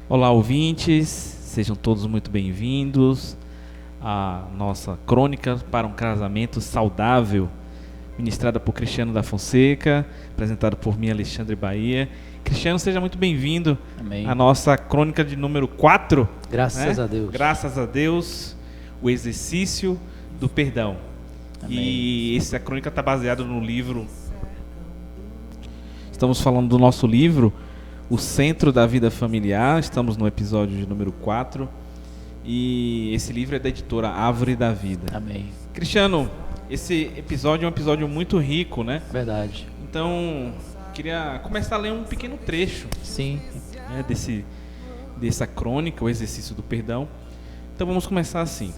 Olá, ouvintes, sejam todos muito bem-vindos à nossa crônica para um casamento saudável, ministrada por Cristiano da Fonseca, apresentada por mim, Alexandre Bahia. Cristiano, seja muito bem-vindo à nossa crônica de número 4. Graças a Deus. Graças a Deus, o exercício do perdão. Amém. E essa crônica está baseada no livro... Estamos falando do nosso livro, O Centro da Vida Familiar. Estamos no episódio de número 4. E esse livro é da editora Árvore da Vida. Amém. Cristiano, esse episódio é um episódio muito rico, né? Verdade. Então, queria começar a ler um pequeno trecho. Sim. Né, dessa crônica, o exercício do perdão. Então vamos começar assim.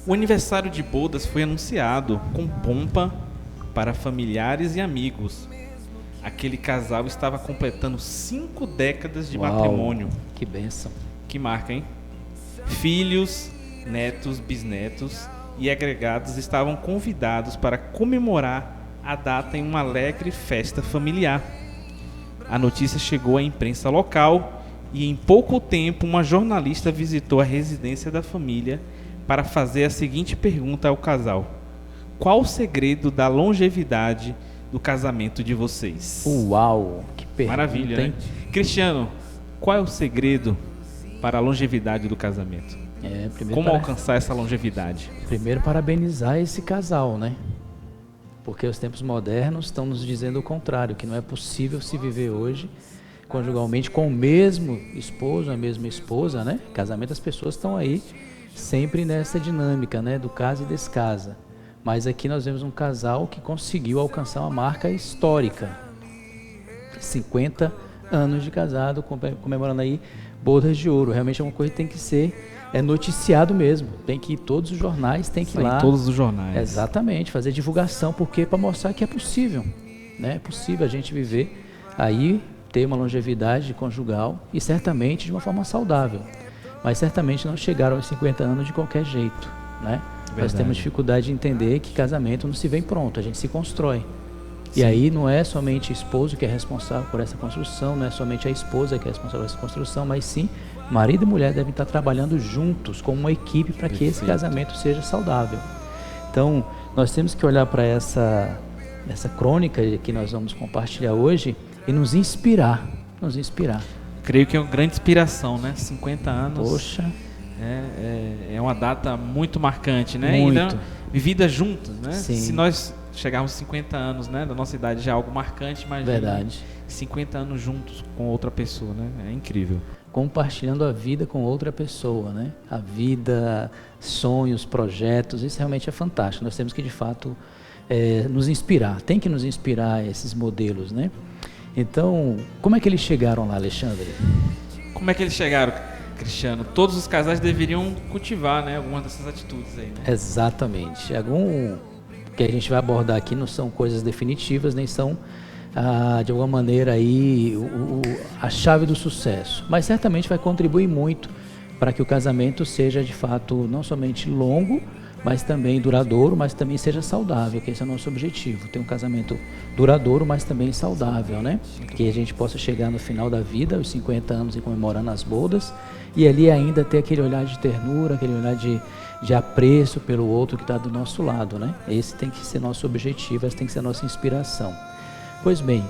O aniversário de bodas foi anunciado com pompa para familiares e amigos. Aquele casal estava completando 5 décadas de matrimônio. Que bênção. Que marca, hein? Filhos, netos, bisnetos e agregados estavam convidados para comemorar a data em uma alegre festa familiar. A notícia chegou à imprensa local e em pouco tempo uma jornalista visitou a residência da família para fazer a seguinte pergunta ao casal: qual o segredo da longevidade do casamento de vocês? Uau, que pergunta. Maravilha, né? Cristiano, qual é o segredo para a longevidade do casamento? Como alcançar essa longevidade? Primeiro, parabenizar esse casal, né? Porque os tempos modernos estão nos dizendo o contrário, que não é possível se viver hoje conjugalmente com o mesmo esposo, a mesma esposa, né? Casamento, as pessoas estão aí sempre nessa dinâmica, né? Do casa e descasa. Mas aqui nós vemos um casal que conseguiu alcançar uma marca histórica. 50 anos de casado, comemorando aí bodas de ouro. Realmente é uma coisa que tem que ser noticiado mesmo. Tem que ir todos os jornais, tem que ir lá. Todos os jornais. Exatamente, fazer divulgação, porque para mostrar que é possível. Né? É possível a gente viver aí, ter uma longevidade conjugal e certamente de uma forma saudável. Mas certamente não chegaram aos 50 anos de qualquer jeito, né? Nós temos dificuldade de entender que casamento não se vem pronto, a gente se constrói. Sim. E aí não é somente o esposo que é responsável por essa construção, não é somente a esposa que é responsável por essa construção, mas sim, marido e mulher devem estar trabalhando juntos, como uma equipe, para que esse casamento seja saudável. Então, nós temos que olhar para essa crônica que nós vamos compartilhar hoje e nos inspirar. Creio que é uma grande inspiração, né? 50 anos. Poxa. É uma data muito marcante, né? Muito. Então, vivida juntos, né? Sim. Se nós chegarmos aos 50 anos, né, da nossa idade já é algo marcante, mas 50 anos juntos com outra pessoa, né? É incrível. Compartilhando a vida com outra pessoa, né? A vida, sonhos, projetos, isso realmente é fantástico. Nós temos que, de fato, nos inspirar. Tem que nos inspirar esses modelos, né? Então, como é que eles chegaram lá, Alexandre? Como é que eles chegaram, Cristiano? Todos os casais deveriam cultivar, né, algumas dessas atitudes aí, né? Exatamente. Que a gente vai abordar aqui não são coisas definitivas, nem são, de alguma maneira, aí, a chave do sucesso. Mas certamente vai contribuir muito para que o casamento seja, de fato, não somente longo, mas também duradouro, mas também seja saudável, que esse é o nosso objetivo. Ter um casamento duradouro, mas também saudável, né? Que a gente possa chegar no final da vida, aos 50 anos e comemorando as bodas, e ali ainda ter aquele olhar de ternura, aquele olhar de apreço pelo outro que está do nosso lado, né? Esse tem que ser nosso objetivo, essa tem que ser a nossa inspiração. Pois bem,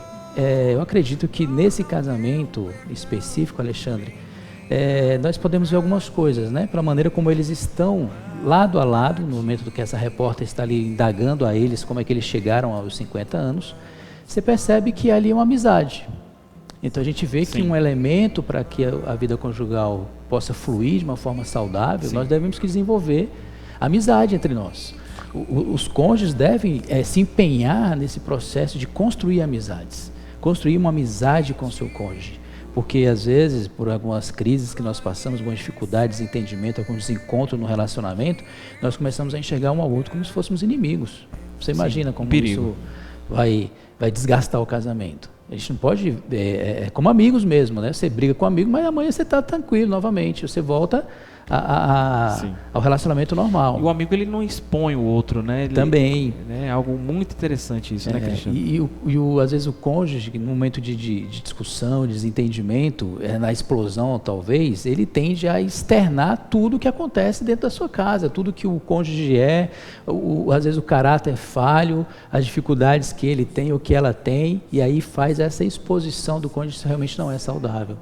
eu acredito que nesse casamento específico, Alexandre, nós podemos ver algumas coisas, né? Pela maneira como eles estão lado a lado, no momento que essa repórter está ali indagando a eles como é que eles chegaram aos 50 anos, você percebe que ali é uma amizade. Então a gente vê que um elemento para que a vida conjugal possa fluir de uma forma saudável, nós devemos desenvolver amizade entre nós. Os cônjuges devem se empenhar nesse processo de construir amizades, construir uma amizade com o seu cônjuge. Porque às vezes, por algumas crises que nós passamos, algumas dificuldades de entendimento, alguns desencontros no relacionamento, nós começamos a enxergar um ao outro como se fôssemos inimigos. Você imagina como isso vai desgastar o casamento. A gente não pode, como amigos mesmo, né? Você briga com um amigo, mas amanhã você está tranquilo novamente, você volta ao relacionamento normal. E o amigo, ele não expõe o outro, né? Também. É algo muito interessante isso, né, Cristiano? Às vezes o cônjuge, no momento de discussão, de desentendimento, na explosão talvez, ele tende a externar tudo o que acontece dentro da sua casa, tudo que o cônjuge às vezes o caráter falho, as dificuldades que ele tem ou que ela tem, e aí faz essa exposição do cônjuge, isso realmente não é saudável.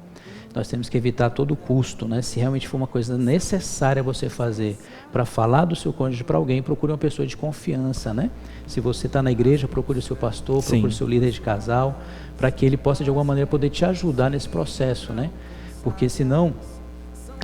Nós temos que evitar a todo custo, né? Se realmente for uma coisa necessária você fazer para falar do seu cônjuge para alguém, procure uma pessoa de confiança, né? Se você está na igreja, procure o seu pastor, procure o seu líder de casal, para que ele possa de alguma maneira poder te ajudar nesse processo, né? Porque senão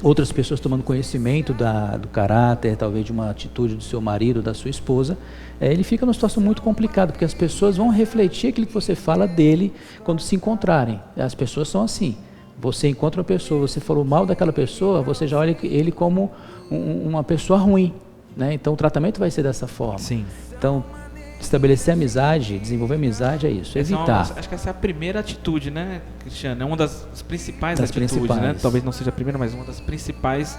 outras pessoas tomando conhecimento do caráter, talvez de uma atitude do seu marido, da sua esposa, ele fica numa situação muito complicada, porque as pessoas vão refletir aquilo que você fala dele quando se encontrarem. As pessoas são assim. Você encontra uma pessoa, você falou mal daquela pessoa, você já olha ele como uma pessoa ruim, né? Então o tratamento vai ser dessa forma. Sim. Então, estabelecer amizade, desenvolver amizade é isso, evitar. Acho que essa é a primeira atitude, né, Cristiano? É uma das principais atitudes, né? Talvez não seja a primeira, mas uma das principais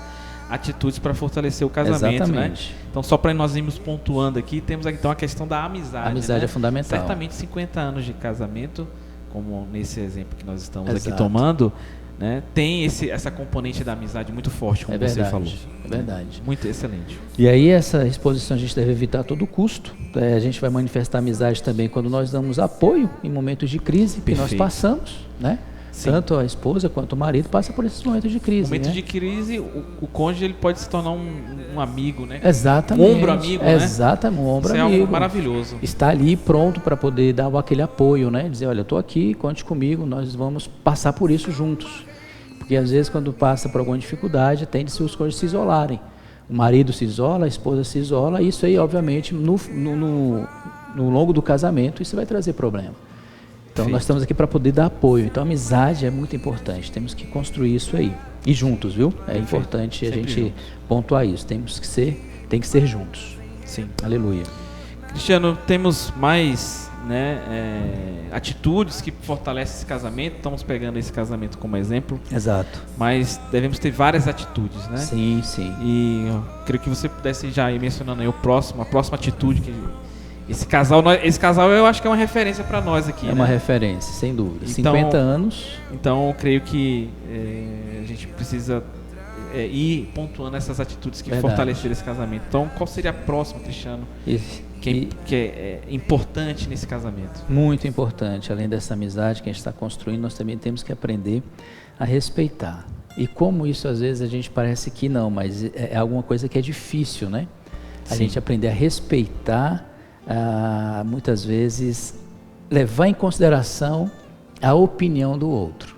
atitudes para fortalecer o casamento. Exatamente. Né? Então, só para nós irmos pontuando aqui, temos aqui então a questão da amizade. A amizade, né? É fundamental. Certamente 50 anos de casamento, como nesse exemplo que nós estamos aqui tomando, né, tem essa componente da amizade muito forte, como você falou. É verdade. Muito excelente. E aí essa exposição a gente deve evitar a todo custo. A gente vai manifestar amizade também quando nós damos apoio em momentos de crise que nós passamos, né? Sim. Tanto a esposa quanto o marido passa por esses momentos de crise. Momentos, né? De crise, o cônjuge ele pode se tornar um amigo, né? Exatamente. Um ombro amigo, né? Exatamente, um ombro amigo. Isso é algo maravilhoso. Está ali pronto para poder dar aquele apoio, né? Dizer, olha, eu estou aqui, conte comigo, nós vamos passar por isso juntos. Porque às vezes quando passa por alguma dificuldade, tende-se os cônjuges se isolarem. O marido se isola, a esposa se isola, e isso aí, obviamente, no longo do casamento, isso vai trazer problema. Então, nós estamos aqui para poder dar apoio. Então, a amizade é muito importante. Temos que construir isso aí. E juntos, viu? É importante a gente pontuar isso. Tem que ser juntos. Sim. Aleluia. Cristiano, temos mais, né, atitudes que fortalecem esse casamento. Estamos pegando esse casamento como exemplo. Exato. Mas devemos ter várias atitudes, né? Sim, sim. E eu queria que você pudesse já ir mencionando aí a próxima atitude que... Esse casal eu acho que é uma referência para nós aqui. É uma referência, sem dúvida. Então, 50 anos. Então, eu creio que a gente precisa ir pontuando essas atitudes que fortaleceram esse casamento. Então, qual seria a próxima, Cristiano, que é importante nesse casamento? Muito importante. Além dessa amizade que a gente está construindo, nós também temos que aprender a respeitar. E como isso, às vezes, a gente parece que não, mas é alguma coisa que é difícil, né? A gente aprender a respeitar... muitas vezes levar em consideração a opinião do outro,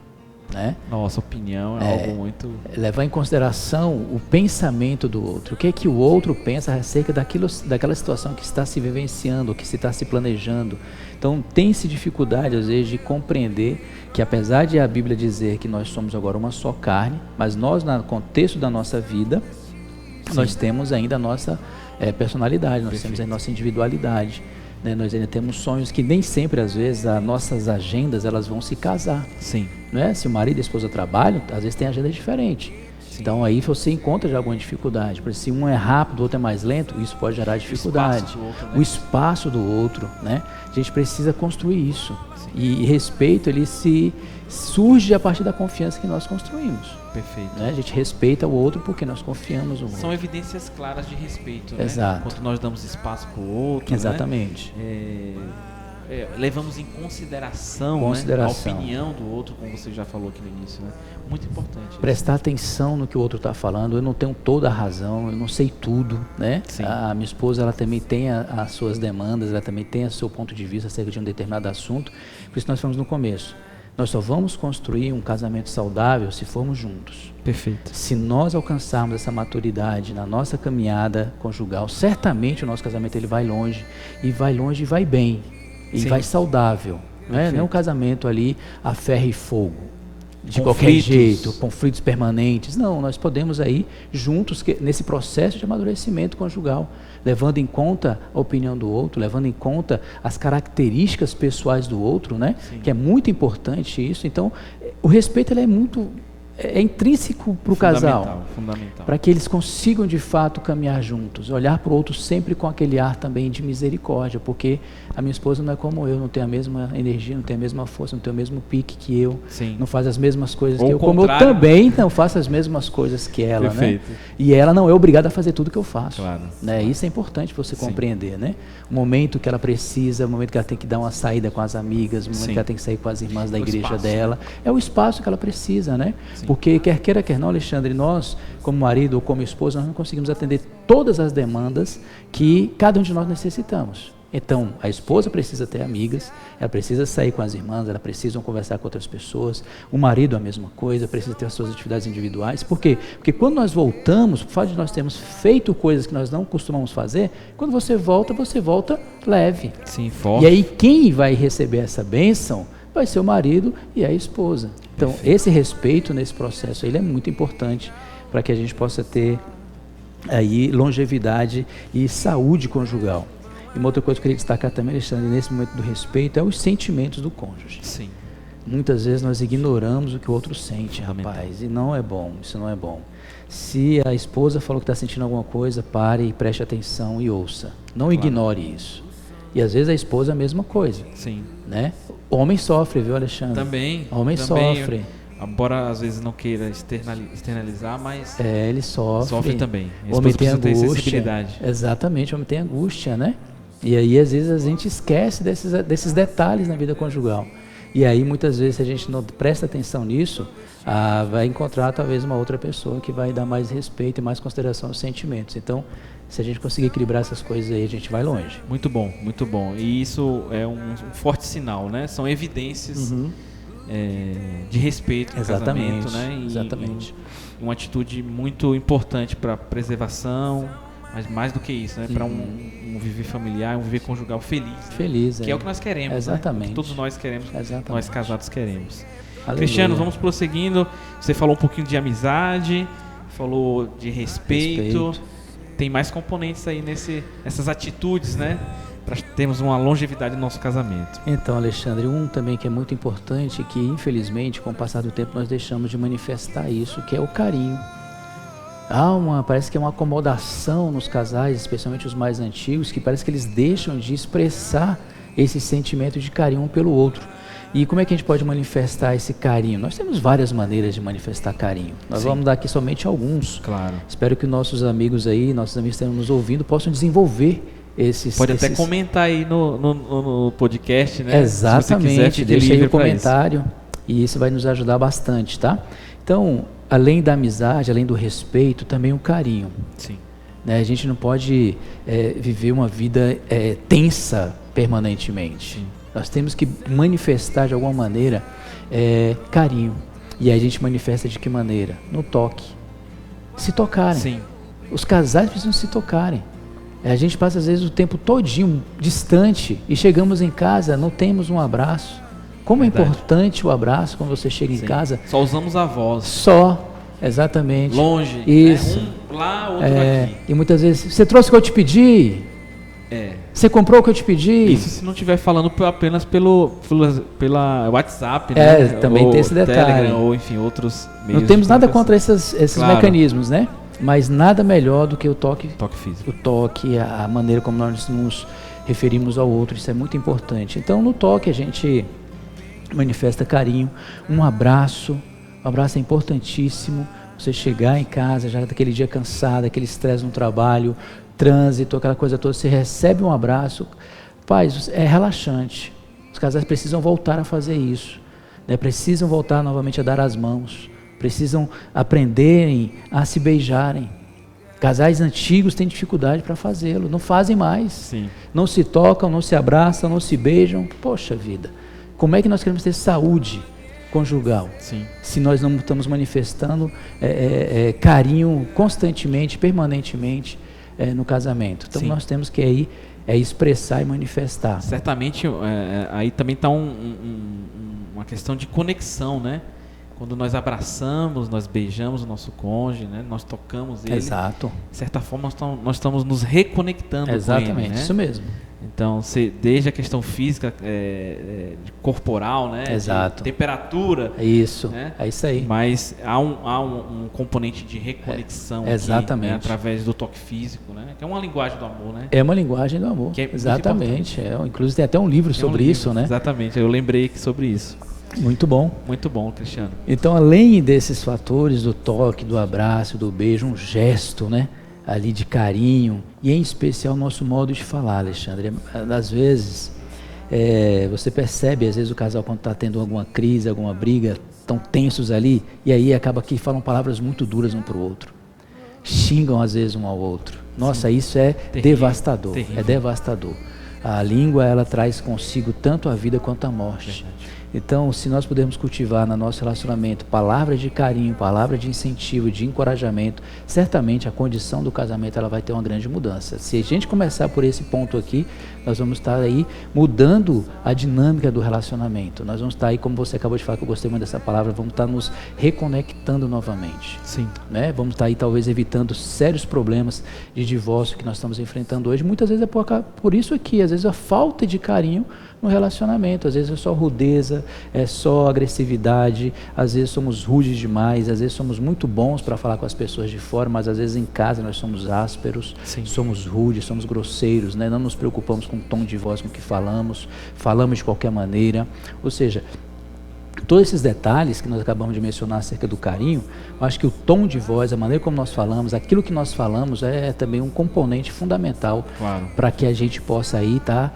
né? Nossa, opinião é algo muito... Levar em consideração o pensamento do outro, o que é que o outro pensa acerca daquela situação que está se vivenciando, que se está se planejando. Então tem-se dificuldade às vezes de compreender que, apesar de a Bíblia dizer que nós somos agora uma só carne, mas nós, no contexto da nossa vida, nós temos ainda a nossa personalidade, nós temos a nossa individualidade, né? Nós ainda temos sonhos que nem sempre, às vezes, as nossas agendas elas vão se casar. Sim. Né? Se o marido e a esposa trabalham, às vezes tem agenda diferente. Sim. Então aí você encontra já alguma dificuldade. Porque se um é rápido, o outro é mais lento, isso pode gerar dificuldade. O espaço do outro, né? A gente precisa construir isso. Sim. E respeito, ele surge a partir da confiança que nós construímos. Perfeito. Né? A gente respeita o outro porque nós confiamos no outro. São evidências claras de respeito, né? Exato. Quando nós damos espaço para o outro, exatamente. Né? Levamos em consideração, né? A opinião do outro, como você já falou aqui no início, né? Muito importante. Prestar atenção no que o outro está falando. Eu não tenho toda a razão, eu não sei tudo, né? Sim. A minha esposa, ela também tem as suas demandas, ela também tem o seu ponto de vista acerca de um determinado assunto. Por isso nós falamos no começo. Nós só vamos construir um casamento saudável se formos juntos. Perfeito. Se nós alcançarmos essa maturidade na nossa caminhada conjugal, certamente o nosso casamento ele vai longe e vai bem. E vai saudável. Não é um casamento ali a ferro e fogo. De qualquer jeito, conflitos permanentes. Não, nós podemos aí juntos, nesse processo de amadurecimento conjugal, levando em conta a opinião do outro, levando em conta as características pessoais do outro, né? Que é muito importante isso. Então, o respeito ele é muito é intrínseco para o casal, fundamental. para que eles consigam de fato caminhar juntos, olhar para o outro sempre com aquele ar também de misericórdia, porque a minha esposa não é como eu, não tem a mesma energia, não tem a mesma força, não tem o mesmo pique que eu, Sim. não faz as mesmas coisas Ou que eu, como eu também não faço as mesmas coisas que ela, né? E ela não é obrigada a fazer tudo que eu faço, claro. né? Isso é importante você Sim. compreender, né? O momento que ela precisa, o momento que ela tem que dar uma saída com as amigas, o momento Sim. que ela tem que sair com as irmãs da O igreja espaço, dela, é o espaço que ela precisa, né? Sim. Porque quer queira, quer não, Alexandre, nós, como marido ou como esposa, nós não conseguimos atender todas as demandas que cada um de nós necessitamos. Então, a esposa precisa ter amigas, ela precisa sair com as irmãs, ela precisa conversar com outras pessoas, o marido a mesma coisa, precisa ter as suas atividades individuais. Por quê? Porque quando nós voltamos, o fato de nós termos feito coisas que nós não costumamos fazer, quando você volta leve. Sim, forte. E aí quem vai receber essa bênção vai ser o marido e a esposa. Então, esse respeito nesse processo ele é muito importante para que a gente possa ter aí longevidade e saúde conjugal. E uma outra coisa que eu queria destacar também, Alexandre, nesse momento do respeito, é os sentimentos do cônjuge. Sim. Muitas vezes nós ignoramos o que o outro sente, rapaz, e não é bom, isso não é bom. Se a esposa falou que está sentindo alguma coisa, pare e preste atenção e ouça. Não ignore isso. E às vezes a esposa é a mesma coisa. Sim. Né? O homem sofre, viu, Alexandre? Também. O homem sofre. Embora às vezes não queira externalizar, mas ele sofre. Sofre também. O homem tem ter angústia. sensibilidade. Exatamente, o homem tem angústia, né? E aí às vezes a gente esquece desses detalhes na vida conjugal. E aí muitas vezes se a gente não presta atenção nisso, vai encontrar talvez uma outra pessoa que vai dar mais respeito e mais consideração aos sentimentos. Então, se a gente conseguir equilibrar essas coisas aí, a gente vai longe. Muito bom, muito bom. E isso é um forte sinal, né? São evidências de respeito no casamento, né? Exatamente. E uma atitude muito importante para a preservação, mas mais do que isso, né? Para um viver familiar, um viver conjugal feliz. Né? Feliz, que é o que nós queremos, exatamente. Né? Que todos nós queremos, exatamente. Nós casados queremos. Aleluia. Cristiano, vamos prosseguindo. Você falou um pouquinho de amizade, falou de respeito. Tem mais componentes aí nessas atitudes, né? Para termos uma longevidade no nosso casamento. Então, Alexandre, também que é muito importante, que infelizmente com o passar do tempo nós deixamos de manifestar isso, que é o carinho. Parece que é uma acomodação nos casais, especialmente os mais antigos, que parece que eles deixam de expressar esse sentimento de carinho um pelo outro. E como é que a gente pode manifestar esse carinho? Nós temos várias maneiras de manifestar carinho. Nós vamos dar aqui somente alguns. Claro. Espero que nossos amigos que estão nos ouvindo, possam desenvolver esses... Pode até comentar aí no podcast, né? Exatamente, deixa aí o comentário e isso vai nos ajudar bastante, tá? Então, além da amizade, além do respeito, também o carinho. Sim. Né? A gente não pode viver uma vida tensa permanentemente. Sim. Nós temos que manifestar de alguma maneira carinho. E aí a gente manifesta de que maneira? No toque. Se tocarem. Sim. Os casais precisam se tocarem. A gente passa às vezes o tempo todinho distante e chegamos em casa, não temos um abraço. Como é importante o abraço quando você chega em casa. Só usamos a voz. Só, exatamente. Longe. Isso. Né? Um lá, outro aqui. E muitas vezes, você trouxe o que eu te pedi? Você comprou o que eu te pedi? Isso se não estiver falando apenas pela WhatsApp, né? Também tem esse detalhe. Telegram, ou enfim, outros meios. Não temos nada contra esses mecanismos, né? Mas nada melhor do que o toque físico. O toque, a maneira como nós nos referimos ao outro, isso é muito importante. Então, no toque a gente manifesta carinho, um abraço é importantíssimo. Você chegar em casa, já daquele dia cansado, aquele estresse no trabalho, trânsito, aquela coisa toda, você recebe um abraço, paz, é relaxante. Os casais precisam voltar a fazer isso, né? Precisam voltar novamente a dar as mãos, precisam aprenderem a se beijarem. Casais antigos têm dificuldade para fazê-lo, não fazem mais. Sim. Não se tocam, não se abraçam, não se beijam. Poxa vida, como é que nós queremos ter saúde conjugal? Sim. Se nós não estamos manifestando carinho constantemente, permanentemente no casamento? Então nós temos que aí expressar e manifestar. Certamente aí também está uma questão de conexão, né? Quando nós abraçamos, nós beijamos o nosso cônjuge, né? Nós tocamos ele. Exato. De certa forma, nós estamos nos reconectando com ele, né? Isso mesmo. Então, desde a questão física, corporal, né? Exato. Temperatura. Isso, né? É isso aí. Mas há um componente de reconexão exatamente. Aqui, né? Através do toque físico, né? Que é uma linguagem do amor, né? É uma linguagem do amor. Que é exatamente. Inclusive tem até um livro sobre isso, né? Exatamente, eu lembrei sobre isso. Muito bom. Muito bom, Cristiano. Então, além desses fatores, do toque, do abraço, do beijo, um gesto, né? Ali de carinho, e em especial o nosso modo de falar, Alexandre. Às vezes, você percebe, às vezes o casal quando está tendo alguma crise, alguma briga, estão tensos ali, e aí acaba que falam palavras muito duras um para o outro. Xingam às vezes um ao outro. Nossa, Sim. Isso é devastador, terrível. É devastador. A língua, ela traz consigo tanto a vida quanto a morte. Verdade. Então, se nós pudermos cultivar no nosso relacionamento palavras de carinho, palavras de incentivo, de encorajamento, certamente a condição do casamento ela vai ter uma grande mudança. Se a gente começar por esse ponto aqui, nós vamos estar aí mudando a dinâmica do relacionamento. Nós vamos estar aí, como você acabou de falar, que eu gostei muito dessa palavra, vamos estar nos reconectando novamente. Sim. Né? Vamos estar aí talvez evitando sérios problemas de divórcio que nós estamos enfrentando hoje. Muitas vezes é por isso aqui, às vezes a falta de carinho no relacionamento, às vezes é só rudeza, é só agressividade, às vezes somos rudes demais, às vezes somos muito bons para falar com as pessoas de fora, mas às vezes em casa nós somos ásperos, Sim. somos rudes, somos grosseiros, né? Não nos preocupamos com o tom de voz com que falamos de qualquer maneira, ou seja, todos esses detalhes que nós acabamos de mencionar acerca do carinho, eu acho que o tom de voz, a maneira como nós falamos, aquilo que nós falamos é também um componente fundamental claro. Para que a gente possa aí estar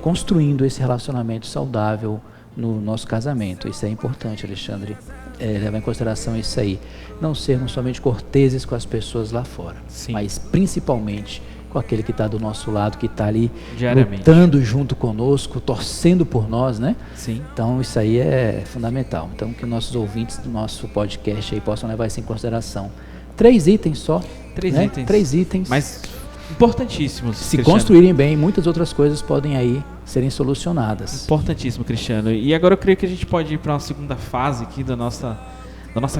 construindo esse relacionamento saudável no nosso casamento. Isso é importante, Alexandre, levar em consideração isso aí. Não sermos somente corteses com as pessoas lá fora, Sim. mas principalmente com aquele que está do nosso lado, que está ali lutando junto conosco, torcendo por nós, né? Sim. Então isso aí é fundamental. Então que nossos ouvintes do nosso podcast aí possam levar isso em consideração. 3 itens só. 3 né? itens. 3 itens. Mas importantíssimos. Se Cristiano. construírem bem, muitas outras coisas podem aí serem solucionadas. Importantíssimo, Cristiano. E agora eu creio que a gente pode ir para uma segunda fase aqui da nossa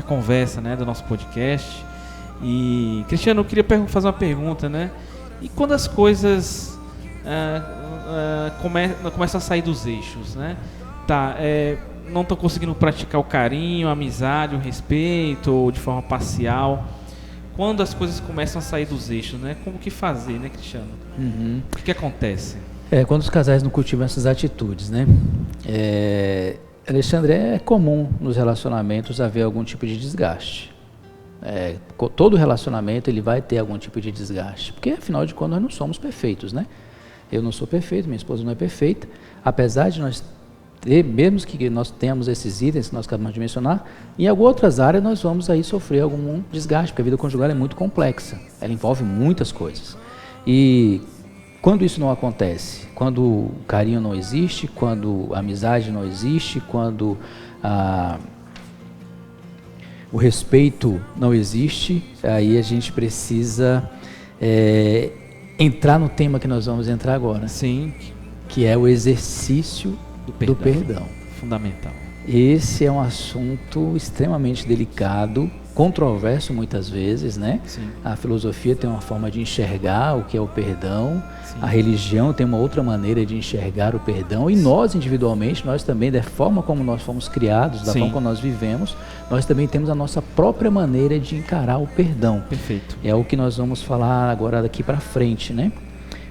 conversa, né? Do nosso podcast. E, Cristiano, eu queria fazer uma pergunta, né? E quando as coisas começam a sair dos eixos, né? Não estou conseguindo praticar o carinho, a amizade, o respeito, ou de forma parcial. Quando as coisas começam a sair dos eixos, né? Como que fazer, né, Cristiano? Uhum. O que acontece? Quando os casais não cultivam essas atitudes, né? Alexandre, é comum nos relacionamentos haver algum tipo de desgaste. Todo relacionamento ele vai ter algum tipo de desgaste, porque afinal de contas nós não somos perfeitos, né? Eu não sou perfeito, minha esposa não é perfeita, apesar de nós mesmo que nós tenhamos esses itens que nós acabamos de mencionar, em algumas outras áreas nós vamos aí sofrer algum desgaste, porque a vida conjugal é muito complexa, ela envolve muitas coisas. E quando isso não acontece, quando o carinho não existe, quando a amizade não existe, quando o respeito não existe, aí a gente precisa entrar no tema que nós vamos entrar agora. Sim. Que é o exercício do perdão. Fundamental. Esse é um assunto extremamente delicado, controverso muitas vezes, né? Sim. A filosofia tem uma forma de enxergar o que é o perdão, Sim. A religião tem uma outra maneira de enxergar o perdão, e nós individualmente, nós também, da forma como nós fomos criados, da Sim. forma como nós vivemos, nós também temos a nossa própria maneira de encarar o perdão. Perfeito. É o que nós vamos falar agora daqui para frente, né?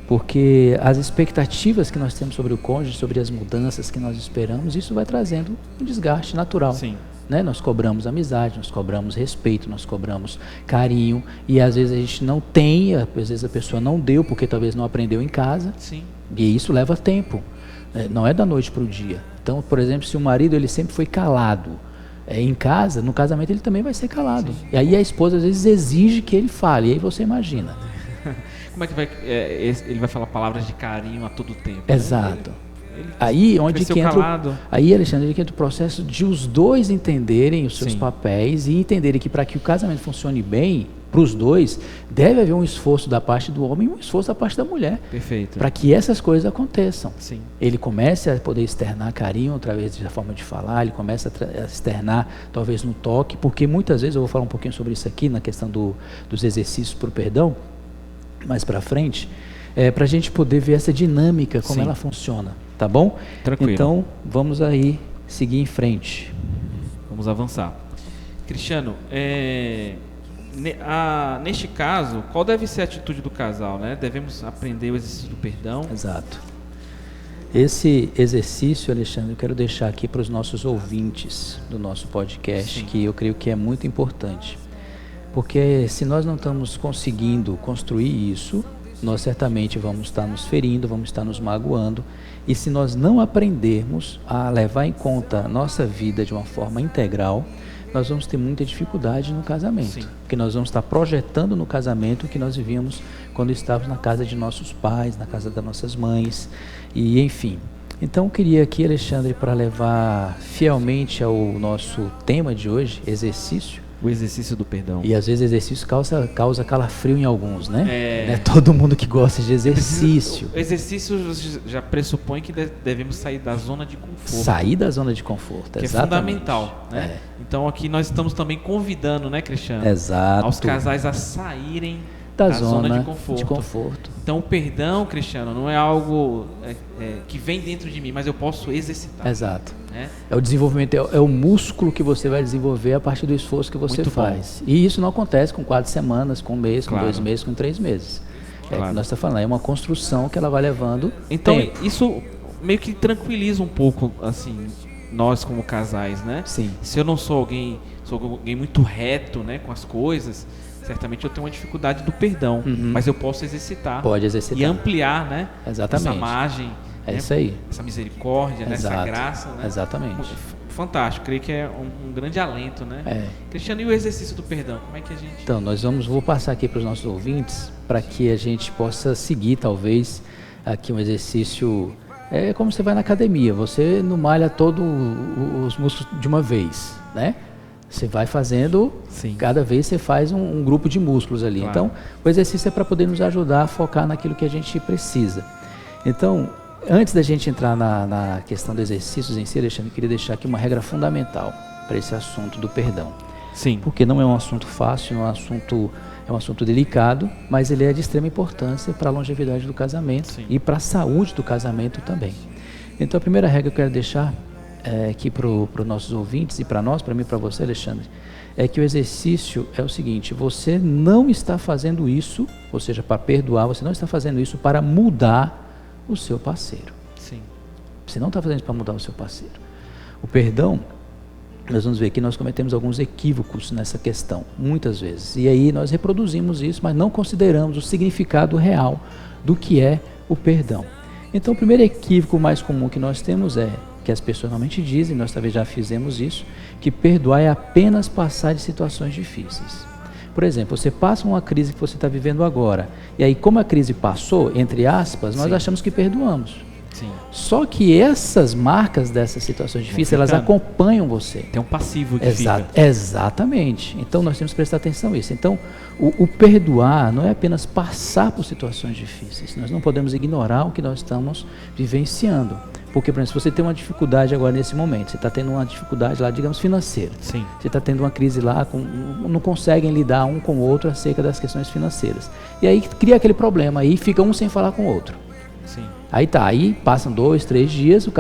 Porque as expectativas que nós temos sobre o cônjuge, sobre as mudanças que nós esperamos, isso vai trazendo um desgaste natural. Sim. Né? Nós cobramos amizade, nós cobramos respeito, nós cobramos carinho, e às vezes a gente não tem, às vezes a pessoa não deu porque talvez não aprendeu em casa. Sim. E isso leva tempo, não é da noite para o dia. Então, por exemplo, se o marido ele sempre foi calado, em casa, no casamento ele também vai ser calado. Sim. E aí a esposa às vezes exige que ele fale, e aí você imagina. Como é que ele vai falar palavras de carinho a todo tempo? Exato. Né? Ele aí onde que entra calado. Aí, Alexandre, que entra o processo de os dois entenderem os seus Sim. papéis e entenderem que para que o casamento funcione bem para os dois, deve haver um esforço da parte do homem e um esforço da parte da mulher. Perfeito. Para que essas coisas aconteçam. Sim. Ele comece a poder externar carinho através da forma de falar, ele começa a externar talvez no toque, porque muitas vezes, eu vou falar um pouquinho sobre isso aqui na questão dos exercícios para o perdão, mais para frente, para a gente poder ver essa dinâmica, como Sim. ela funciona, tá bom? Tranquilo. Então, vamos aí seguir em frente. Vamos avançar. Cristiano, neste caso, qual deve ser a atitude do casal, né? Devemos aprender o exercício do perdão. Exato. Esse exercício, Alexandre, eu quero deixar aqui para os nossos ouvintes do nosso podcast, Sim. que eu creio que é muito importante. Porque se nós não estamos conseguindo construir isso, nós certamente vamos estar nos ferindo, vamos estar nos magoando. E se nós não aprendermos a levar em conta a nossa vida de uma forma integral, nós vamos ter muita dificuldade no casamento. Sim. Porque nós vamos estar projetando no casamento o que nós vivíamos quando estávamos na casa de nossos pais, na casa das nossas mães, e enfim. Então eu queria aqui, Alexandre, para levar fielmente ao nosso tema de hoje, exercício. O exercício do perdão. E às vezes exercício causa calafrio em alguns, né? É. Não é todo mundo que gosta de exercício. O exercício já pressupõe que devemos sair da zona de conforto. Sair da zona de conforto, que exatamente. é fundamental, né? Então aqui nós estamos também convidando, né, Cristiano? Exato. Aos casais a saírem da zona zona de conforto. Então o perdão, Cristiano, não é algo que vem dentro de mim, mas eu posso exercitar. Exato. Né? É o desenvolvimento, é o músculo que você vai desenvolver a partir do esforço que você Muito faz. bom. E isso não acontece com 4 semanas, com um mês, com Claro. 2 meses, com 3 meses. É o Claro. que nós estamos falando, é uma construção que ela vai levando Então tempo. isso meio que tranquiliza um pouco, assim, nós como casais, né? Sim. Se eu não sou alguém muito reto, né, com as coisas, certamente eu tenho uma dificuldade do perdão, mas eu posso exercitar. Pode exercitar. E ampliar, né? Exatamente. Essa margem, É né, isso aí. essa misericórdia, né, essa Exato. graça, né? Exatamente. Fantástico, creio que é um grande alento, né? É. Cristiano, e o exercício do perdão? Como é que a gente... Então, vou passar aqui para os nossos ouvintes, para que a gente possa seguir, talvez, aqui um exercício. É como você vai na academia, você não malha todos os músculos de uma vez, né? Você vai fazendo, Sim. cada vez você faz um grupo de músculos ali. Claro. Então, o exercício é para poder nos ajudar a focar naquilo que a gente precisa. Então, antes da gente entrar na questão dos exercícios em si, Alexandre, eu queria deixar aqui uma regra fundamental para esse assunto do perdão. Sim. Porque não é um assunto fácil, é um assunto delicado, mas ele é de extrema importância para a longevidade do casamento. Sim. E para a saúde do casamento também. Então, a primeira regra que eu quero deixar aqui para os nossos ouvintes e para nós, para mim e para você, Alexandre, é que o exercício é o seguinte: você não está fazendo isso, ou seja, para perdoar, você não está fazendo isso para mudar o seu parceiro. Sim. Você não está fazendo isso para mudar o seu parceiro. O perdão, nós vamos ver que nós cometemos alguns equívocos nessa questão, muitas vezes. E aí nós reproduzimos isso, mas não consideramos o significado real do que é o perdão. Então, o primeiro equívoco mais comum que nós temos é que as pessoas normalmente dizem, nós talvez já fizemos isso, que perdoar é apenas passar de situações difíceis. Por exemplo, você passa uma crise que você está vivendo agora, e aí como a crise passou, entre aspas, nós Sim. achamos que perdoamos. Sim. Só que essas marcas dessas situações difíceis, elas ficando. acompanham você. Tem um passivo que fica. Exatamente. Então nós temos que prestar atenção nisso. Então o perdoar não é apenas passar por situações difíceis. Nós não podemos ignorar o que nós estamos vivenciando. Porque, por exemplo, se você tem uma dificuldade agora nesse momento, você está tendo uma dificuldade lá, digamos, financeira. Sim. Você está tendo uma crise lá, não conseguem lidar um com o outro acerca das questões financeiras. E aí cria aquele problema, aí fica um sem falar com o outro. Sim. Aí passam 2, 3 dias, o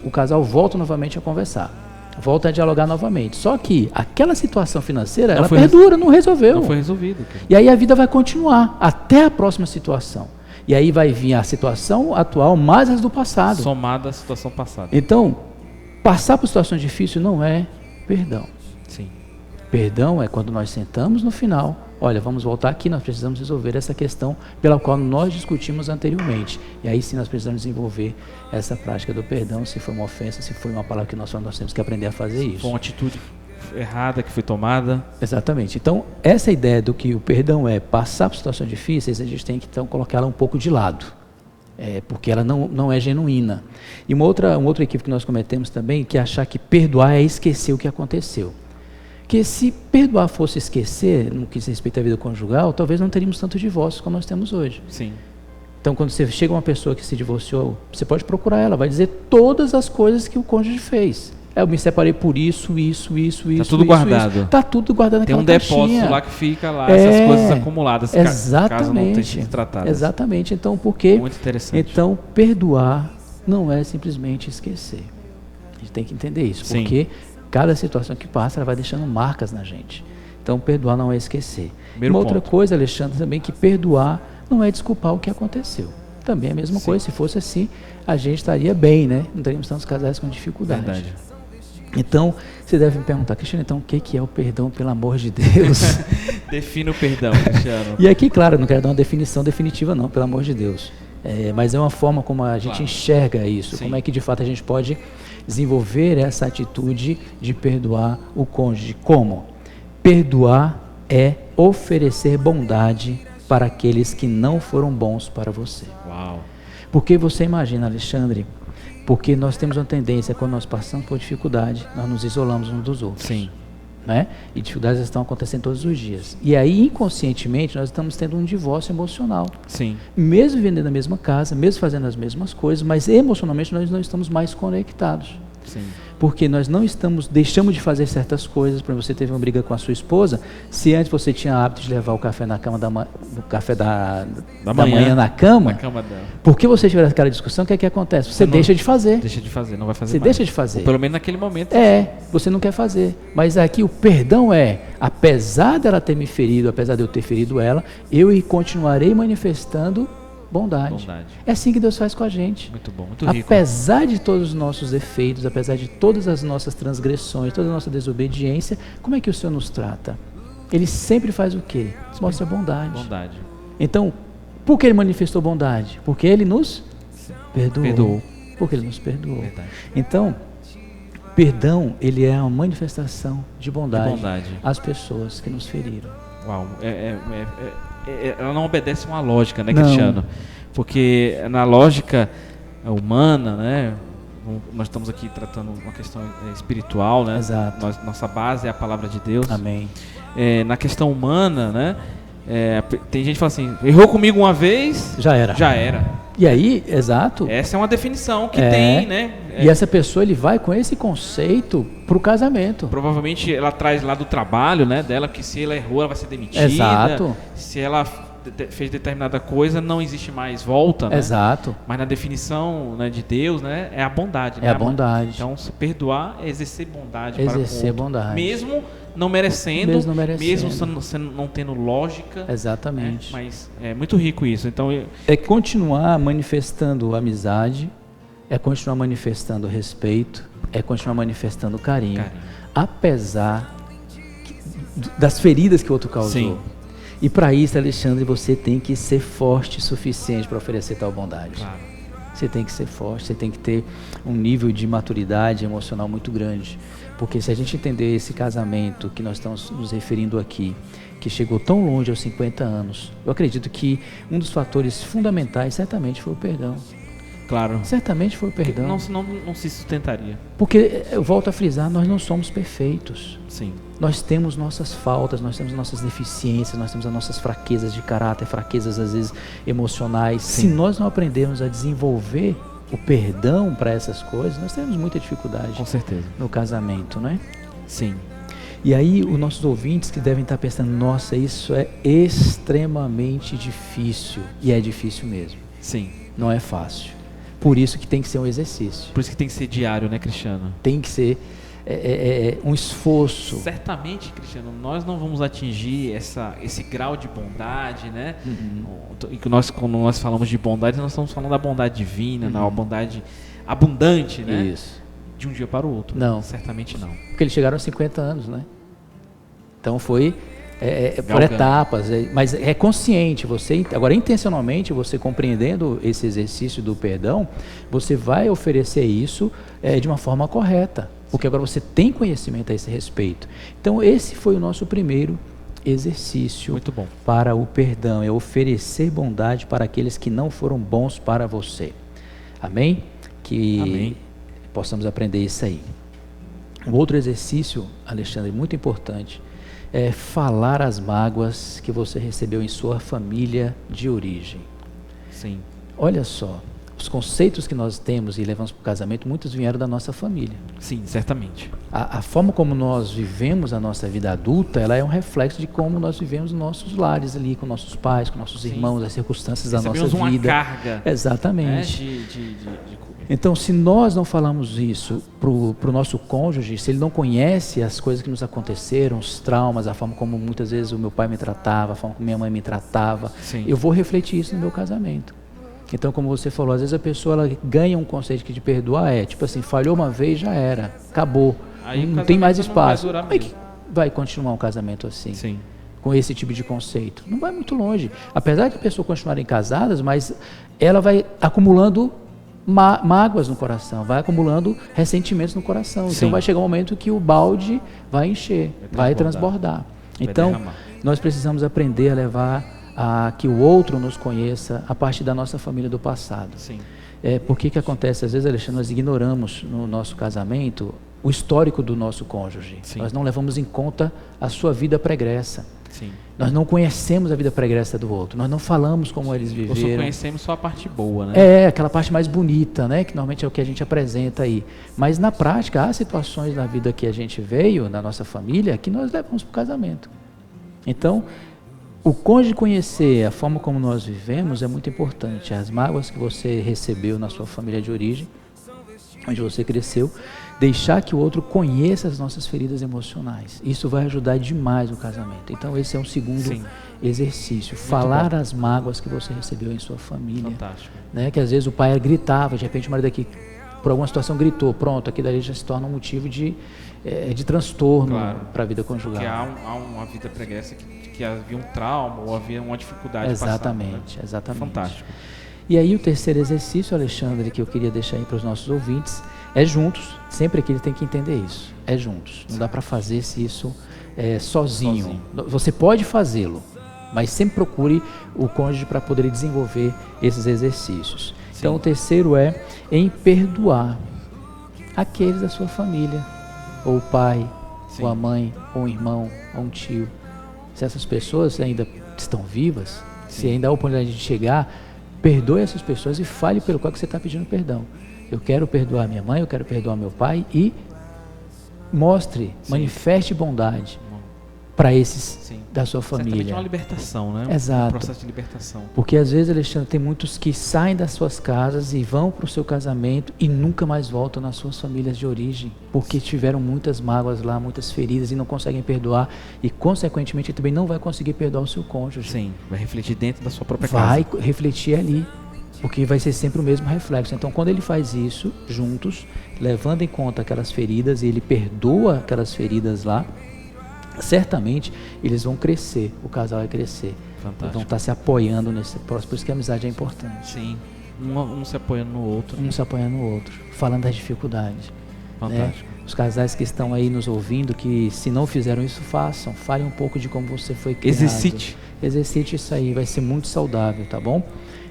casal volta novamente a conversar, volta a dialogar novamente. Só que aquela situação financeira, ela perdura, não resolveu. Não foi resolvido. Cara. E aí a vida vai continuar até a próxima situação. E aí vai vir a situação atual mais as do passado. Somada à situação passada. Então, passar por situações difíceis não é perdão. Sim. Perdão é quando nós sentamos no final, olha, vamos voltar aqui, nós precisamos resolver essa questão pela qual nós discutimos anteriormente. E aí sim nós precisamos desenvolver essa prática do perdão, se foi uma ofensa, se foi uma palavra que nós temos que aprender a fazer isso. Foi uma atitude errada que foi tomada. Exatamente. Então, essa ideia do que o perdão é passar por situações difíceis, a gente tem que então colocá-la um pouco de lado. Porque ela não é genuína. E um outro equívoco que nós cometemos também, que é achar que perdoar é esquecer o que aconteceu. Porque se perdoar fosse esquecer, no que diz respeito à vida conjugal, talvez não teríamos tantos divórcios como nós temos hoje. Sim. Então, quando você chega uma pessoa que se divorciou, você pode procurar ela, vai dizer todas as coisas que o cônjuge fez. Eu me separei por isso. Tá tudo guardado. Tá tudo guardado naquela caixinha. Tem um depósito lá que fica lá, essas coisas acumuladas, caso não tenham sido tratadas. Exatamente. Então, por quê? Muito interessante. Então, perdoar não é simplesmente esquecer. A gente tem que entender isso, Sim. porque cada situação que passa, ela vai deixando marcas na gente. Então, perdoar não é esquecer. Primeiro Uma outra ponto. coisa, Alexandre, também, que perdoar não é desculpar o que aconteceu. Também é a mesma Sim. coisa, se fosse assim, a gente estaria bem, né? Não teríamos tantos casais com dificuldade. Verdade. Então, você deve me perguntar, Cristiano, então o que é o perdão, pelo amor de Deus? Defina o perdão, Cristiano. E aqui, claro, eu não quero dar uma definição definitiva não, pelo amor de Deus. Mas é uma forma como a gente enxerga isso, Sim. como é que de fato a gente pode desenvolver essa atitude de perdoar o cônjuge. Como? Perdoar é oferecer bondade para aqueles que não foram bons para você. Uau. Porque você imagina, Alexandre, porque nós temos uma tendência, quando nós passamos por dificuldade, nós nos isolamos uns dos outros. Sim. Né? E dificuldades estão acontecendo todos os dias. E aí, inconscientemente, nós estamos tendo um divórcio emocional. Sim. Mesmo vivendo na mesma casa, mesmo fazendo as mesmas coisas, mas emocionalmente nós não estamos mais conectados. Sim. Porque nós não estamos, deixamos de fazer certas coisas. Por exemplo, você teve uma briga com a sua esposa, se antes você tinha hábito de levar o café na cama o café da manhã na cama, Na cama dela. porque você tiver aquela discussão, o que é que acontece? Você não- deixa de fazer. Deixa de fazer, não vai fazer Você mais. deixa de fazer. Ou pelo menos naquele momento. Você não quer fazer. Mas aqui o perdão apesar dela ter me ferido, apesar de eu ter ferido ela, eu continuarei manifestando bondade. É assim que Deus faz com a gente. Muito bom, muito rico. Apesar de todos os nossos defeitos, apesar de todas as nossas transgressões, toda a nossa desobediência, como é que o Senhor nos trata? Ele sempre faz o quê? Mostra bondade. Bondade. Então, por que Ele manifestou bondade? Porque Ele nos perdoou. Porque Ele nos perdoou. Verdade. Então, perdão, ele é uma manifestação de bondade, bondade. às pessoas que nos feriram. Uau. Ela não obedece uma lógica, né, Não. Cristiano? Porque na lógica humana, né? Nós estamos aqui tratando uma questão espiritual, né? Exato. Nossa base é a palavra de Deus. Amém. Na questão humana, né? Tem gente que fala assim, errou comigo uma vez, Já era. já era. E aí, exato. Essa é uma definição que tem, né? E essa pessoa, ele vai com esse conceito para o casamento. Provavelmente ela traz lá do trabalho, né, dela, que se ela errou, ela vai ser demitida. Exato. Se ela fez determinada coisa, não existe mais volta, né? Exato. Mas na definição, né, de Deus, né, é a bondade. É a bondade. Então, se perdoar é exercer bondade Exercer para com o outro. bondade. Mesmo não merecendo, Mesmo não merecendo. mesmo não tendo lógica. Exatamente. Mas é muito rico isso. Então, É continuar manifestando amizade, é continuar manifestando respeito, é continuar manifestando carinho. Apesar das feridas que o outro causou. Sim. E para isso, Alexandre, você tem que ser forte o suficiente para oferecer tal bondade. Claro. Você tem que ser forte, você tem que ter um nível de maturidade emocional muito grande. Porque se a gente entender esse casamento que nós estamos nos referindo aqui, que chegou tão longe aos 50 anos, eu acredito que um dos fatores fundamentais certamente foi o perdão. Claro. Certamente foi o perdão. Não, senão não se sustentaria. Porque, eu volto a frisar, nós não somos perfeitos. Sim. Nós temos nossas faltas, nós temos nossas deficiências, nós temos as nossas fraquezas de caráter, fraquezas às vezes emocionais. Sim. Se nós não aprendermos a desenvolver o perdão para essas coisas, nós temos muita dificuldade Com certeza. no casamento, não é? Sim. E aí os nossos ouvintes que devem estar pensando, nossa, isso é extremamente difícil. E é difícil mesmo. Sim. Não é fácil. Por isso que tem que ser um exercício. Por isso que tem que ser diário, né, Cristiano? Tem que ser um esforço. Certamente, Cristiano, nós não vamos atingir esse grau de bondade, né? E que quando nós falamos de bondade, nós estamos falando da bondade divina, da bondade abundante, né? Isso. De um dia para o outro. Não. Certamente não. Porque eles chegaram aos 50 anos, né? Então foi por Galgando. etapas, mas é consciente, agora intencionalmente, você compreendendo esse exercício do perdão, você vai oferecer isso de uma forma correta, porque agora você tem conhecimento a esse respeito. Então esse foi o nosso primeiro exercício. Muito bom. Para o perdão, é oferecer bondade para aqueles que não foram bons para você. Amém? Amém. Possamos aprender isso aí. Um outro exercício, Alexandre, muito importante, é falar as mágoas que você recebeu em sua família de origem. Sim. Olha só, os conceitos que nós temos e levamos para o casamento, muitos vieram da nossa família. Sim, certamente. A forma como nós vivemos a nossa vida adulta, ela é um reflexo de como nós vivemos nos nossos lares ali, com nossos pais, com nossos irmãos, as circunstâncias da nossa vida. Uma carga. Exatamente. De então, se nós não falamos isso para o nosso cônjuge, se ele não conhece as coisas que nos aconteceram, os traumas, a forma como muitas vezes o meu pai me tratava, a forma como minha mãe me tratava, eu vou refletir isso no meu casamento. Então, como você falou, às vezes a pessoa ela ganha um conceito que de perdoar é, tipo assim, falhou uma vez, já era, acabou, não tem mais espaço. Aí que vai continuar um casamento assim? Sim. Com esse tipo de conceito? Não vai muito longe. Apesar de a pessoa continuarem casadas, mas ela vai acumulando mágoas no coração, vai acumulando ressentimentos no coração. Então vai chegar um momento que o balde vai encher, vai transbordar. Então, nós precisamos aprender a levar a que o outro nos conheça a partir da nossa família do passado. Sim. Por que acontece? Às vezes, Alexandre, nós ignoramos no nosso casamento o histórico do nosso cônjuge. Sim. Nós não levamos em conta a sua vida pregressa. Sim. Nós não conhecemos a vida pregressa do outro. Nós não falamos como eles viveram. Ou só conhecemos só a parte boa, né? Aquela parte mais bonita, né? Que normalmente é o que a gente apresenta aí. Mas na prática, há situações na vida que a gente veio, na nossa família, que nós levamos para o casamento. Então, o cônjuge conhecer a forma como nós vivemos é muito importante. As mágoas que você recebeu na sua família de origem, onde você cresceu, deixar que o outro conheça as nossas feridas emocionais. Isso vai ajudar demais no casamento. Então esse é um segundo exercício. Muito falar bom. As mágoas que você recebeu em sua família. Fantástico. Né? Que às vezes o pai gritava, de repente o marido aqui, por alguma situação gritou, pronto, aqui daí já se torna um motivo de transtorno para a vida conjugal. Porque há uma vida pregressa que havia um trauma ou havia uma dificuldade exatamente, passada, né? Exatamente. Fantástico. E aí o terceiro exercício, Alexandre, que eu queria deixar aí para os nossos ouvintes, é juntos. Sempre que ele tem que entender isso. É juntos. Não dá para fazer isso sozinho. Você pode fazê-lo, mas sempre procure o cônjuge para poder desenvolver esses exercícios. Sim. Então o terceiro é em perdoar aqueles da sua família, ou o pai, ou a mãe, ou um irmão, ou um tio. Se essas pessoas ainda estão vivas, se ainda há a oportunidade de chegar, perdoe essas pessoas e fale pelo qual que você está pedindo perdão. Eu quero perdoar minha mãe, eu quero perdoar meu pai e mostre, manifeste bondade para esses da sua família. Certamente é uma libertação, né? Exato. Um processo de libertação. Porque às vezes, Alexandre, tem muitos que saem das suas casas e vão para o seu casamento e nunca mais voltam nas suas famílias de origem, porque tiveram muitas mágoas lá, muitas feridas e não conseguem perdoar e, consequentemente, também não vai conseguir perdoar o seu cônjuge. Sim, vai refletir dentro da sua própria casa. Vai refletir ali, porque vai ser sempre o mesmo reflexo. Então, quando ele faz isso, juntos, levando em conta aquelas feridas e ele perdoa aquelas feridas lá, certamente eles vão crescer, o casal vai crescer. Fantástico. Eles vão estar se apoiando nesse próximo, por isso que a amizade é importante. Sim, um se apoiando no outro. Um se apoiando no outro, falando das dificuldades. Fantástico. Né? Os casais que estão aí nos ouvindo, que se não fizeram isso, façam. Falem um pouco de como você foi criado. Exercite isso aí, vai ser muito saudável, tá bom?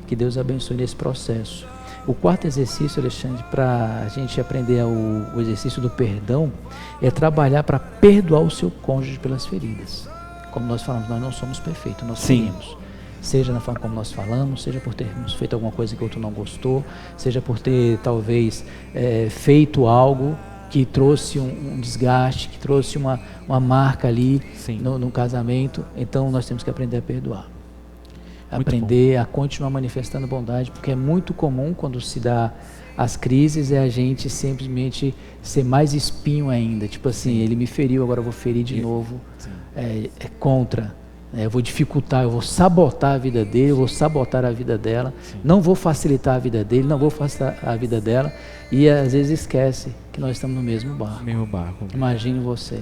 Que Deus abençoe nesse processo. O quarto exercício, Alexandre, para a gente aprender o exercício do perdão, é trabalhar para perdoar o seu cônjuge pelas feridas. Como nós falamos, nós não somos perfeitos, nós ferimos. Seja na forma como nós falamos, seja por termos feito alguma coisa que o outro não gostou, seja por ter talvez feito algo que trouxe um desgaste, que trouxe uma marca ali no casamento. Então nós temos que aprender a perdoar. Aprender a continuar manifestando bondade, porque é muito comum quando se dá as crises a gente simplesmente ser mais espinho ainda, tipo assim, ele me feriu, agora eu vou ferir de novo, contra, eu vou dificultar, eu vou sabotar a vida dele, eu vou sabotar a vida dela, não vou facilitar a vida dele, não vou facilitar a vida dela, e às vezes esquece que nós estamos no mesmo barco. Imagine você,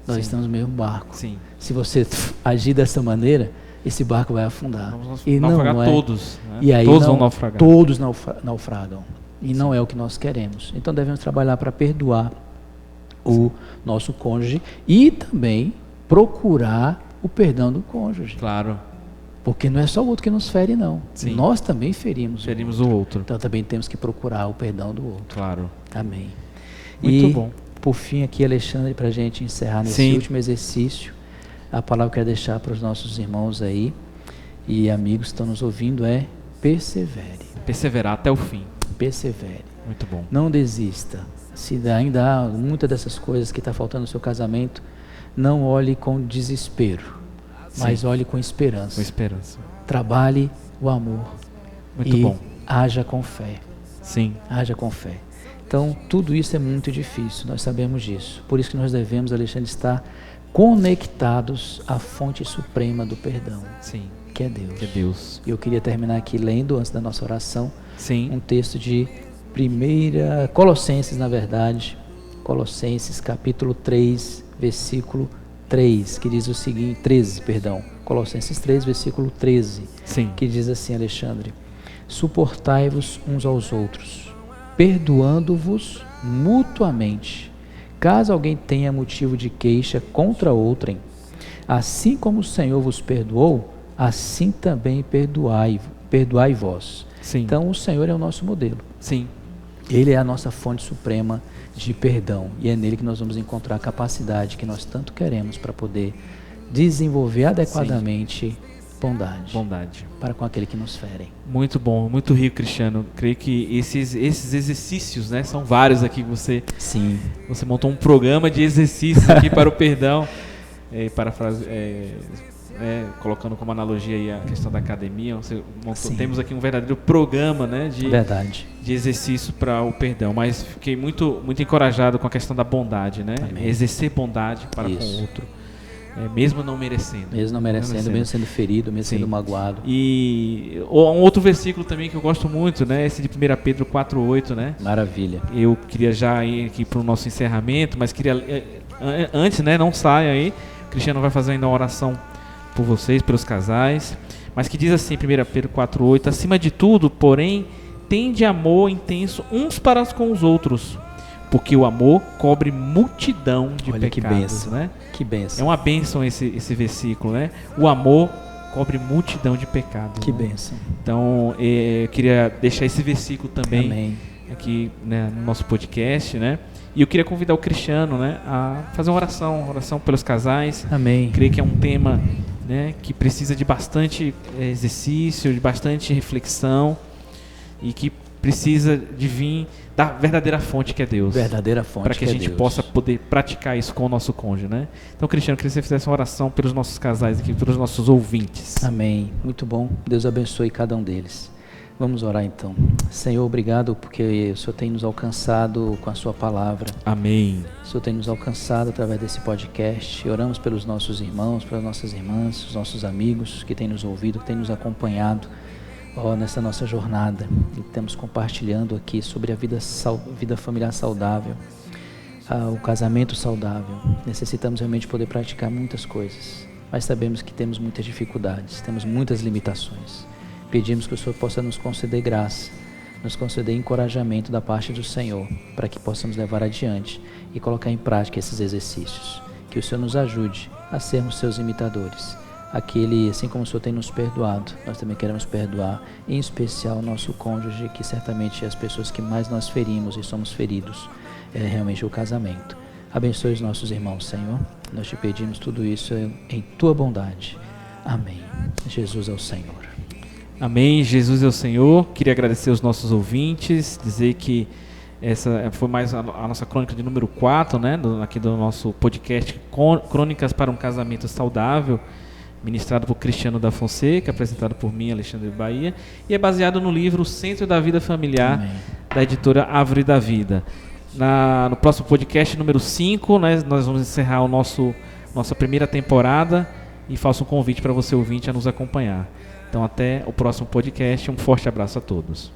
nós estamos no mesmo barco. Se você agir dessa maneira, esse barco vai afundar. Vamos naufragar todos. Né? E aí todos vão naufragar. Todos naufragam. E não é o que nós queremos. Então devemos trabalhar para perdoar o nosso cônjuge e também procurar o perdão do cônjuge. Claro. Porque não é só o outro que nos fere, não. Nós também ferimos o outro. Então também temos que procurar o perdão do outro. Claro. Amém. Muito bom. Por fim aqui, Alexandre, para a gente encerrar nesse último exercício, a palavra que eu quero deixar para os nossos irmãos aí e amigos que estão nos ouvindo é: persevere. Perseverar até o fim. Persevere. Muito bom. Não desista. Se ainda há muitas dessas coisas que está faltando no seu casamento, não olhe com desespero, mas olhe com esperança. Com esperança. Trabalhe o amor. Muito bom. Haja com fé. Sim. Haja com fé. Então, tudo isso é muito difícil, nós sabemos disso. Por isso que nós devemos, Alexandre, estar conectados à fonte suprema do perdão. Sim. Que é Deus. Que é Deus. E eu queria terminar aqui lendo, antes da nossa oração, Sim. um texto de Colossenses, na verdade, Colossenses capítulo 3, versículo 3, que diz o seguinte, 13, perdão, Colossenses 3, versículo 13, Sim. que diz assim, Alexandre: suportai-vos uns aos outros, perdoando-vos mutuamente, caso alguém tenha motivo de queixa contra outrem, assim como o Senhor vos perdoou, assim também perdoai vós. Sim. Então o Senhor é o nosso modelo. Sim. Ele é a nossa fonte suprema de perdão e é nele que nós vamos encontrar a capacidade que nós tanto queremos para poder desenvolver adequadamente bondade para com aquele que nos ferem. Muito bom, muito rico, Cristiano. Creio que esses exercícios, né, são vários aqui que você montou um programa de exercícios aqui para o perdão, colocando como analogia aí a questão da academia. Temos aqui um verdadeiro programa, né, de exercício para o perdão, mas fiquei muito encorajado com a questão da bondade, né? Exercer bondade para com o outro. Mesmo não merecendo. Mesmo sendo ferido, mesmo sendo magoado. E um outro versículo também que eu gosto muito, né? Esse de 1 Pedro 4:8, né? Maravilha. Eu queria já ir aqui para o nosso encerramento, mas queria, antes, né? Não saia aí. O Cristiano vai fazer ainda uma oração por vocês, pelos casais. Mas que diz assim, 1 Pedro 4:8: acima de tudo, porém, tende amor intenso uns para com os outros, porque o amor cobre multidão de pecados. Que bênção, né? Que bênção. É uma bênção esse versículo, né? O amor cobre multidão de pecados. Que né? bênção. Então, eu queria deixar esse versículo também Amém. Aqui, né, no nosso podcast, né? E eu queria convidar o Cristiano, né, a fazer uma oração pelos casais. Amém. Creio que é um tema, né, que precisa de bastante exercício, de bastante reflexão e que precisa de vir da verdadeira fonte que é Deus. Verdadeira fonte. Para que a gente possa poder praticar isso com o nosso cônjuge, né? Então, Cristiano, queria que você fizesse uma oração pelos nossos casais aqui, pelos nossos ouvintes. Amém. Muito bom. Deus abençoe cada um deles. Vamos orar então. Senhor, obrigado porque o Senhor tem nos alcançado com a sua palavra. Amém. O Senhor tem nos alcançado através desse podcast. Oramos pelos nossos irmãos, pelas nossas irmãs, os nossos amigos que têm nos ouvido, que têm nos acompanhado nessa nossa jornada. E estamos compartilhando aqui sobre a vida familiar saudável, o casamento saudável. Necessitamos realmente poder praticar muitas coisas, mas sabemos que temos muitas dificuldades, temos muitas limitações. Pedimos que o Senhor possa nos conceder graça, nos conceder encorajamento da parte do Senhor, para que possamos levar adiante e colocar em prática esses exercícios. Que o Senhor nos ajude a sermos seus imitadores. Assim como o Senhor tem nos perdoado, nós também queremos perdoar, em especial o nosso cônjuge, que certamente é as pessoas que mais nós ferimos e somos feridos, é realmente o casamento. Abençoe os nossos irmãos, Senhor. Nós te pedimos tudo isso em Tua bondade. Amém. Jesus é o Senhor. Amém, Jesus é o Senhor. Queria agradecer aos nossos ouvintes, dizer que essa foi mais a nossa crônica de número 4, né, aqui do nosso podcast Crônicas para um Casamento Saudável, ministrado por Cristiano da Fonseca, apresentado por mim, Alexandre Bahia, e é baseado no livro O Centro da Vida Familiar, Amém, da editora Árvore da Vida. No próximo podcast, número 5, nós vamos encerrar nossa primeira temporada e faço um convite para você ouvinte a nos acompanhar. Então, até o próximo podcast. Um forte abraço a todos.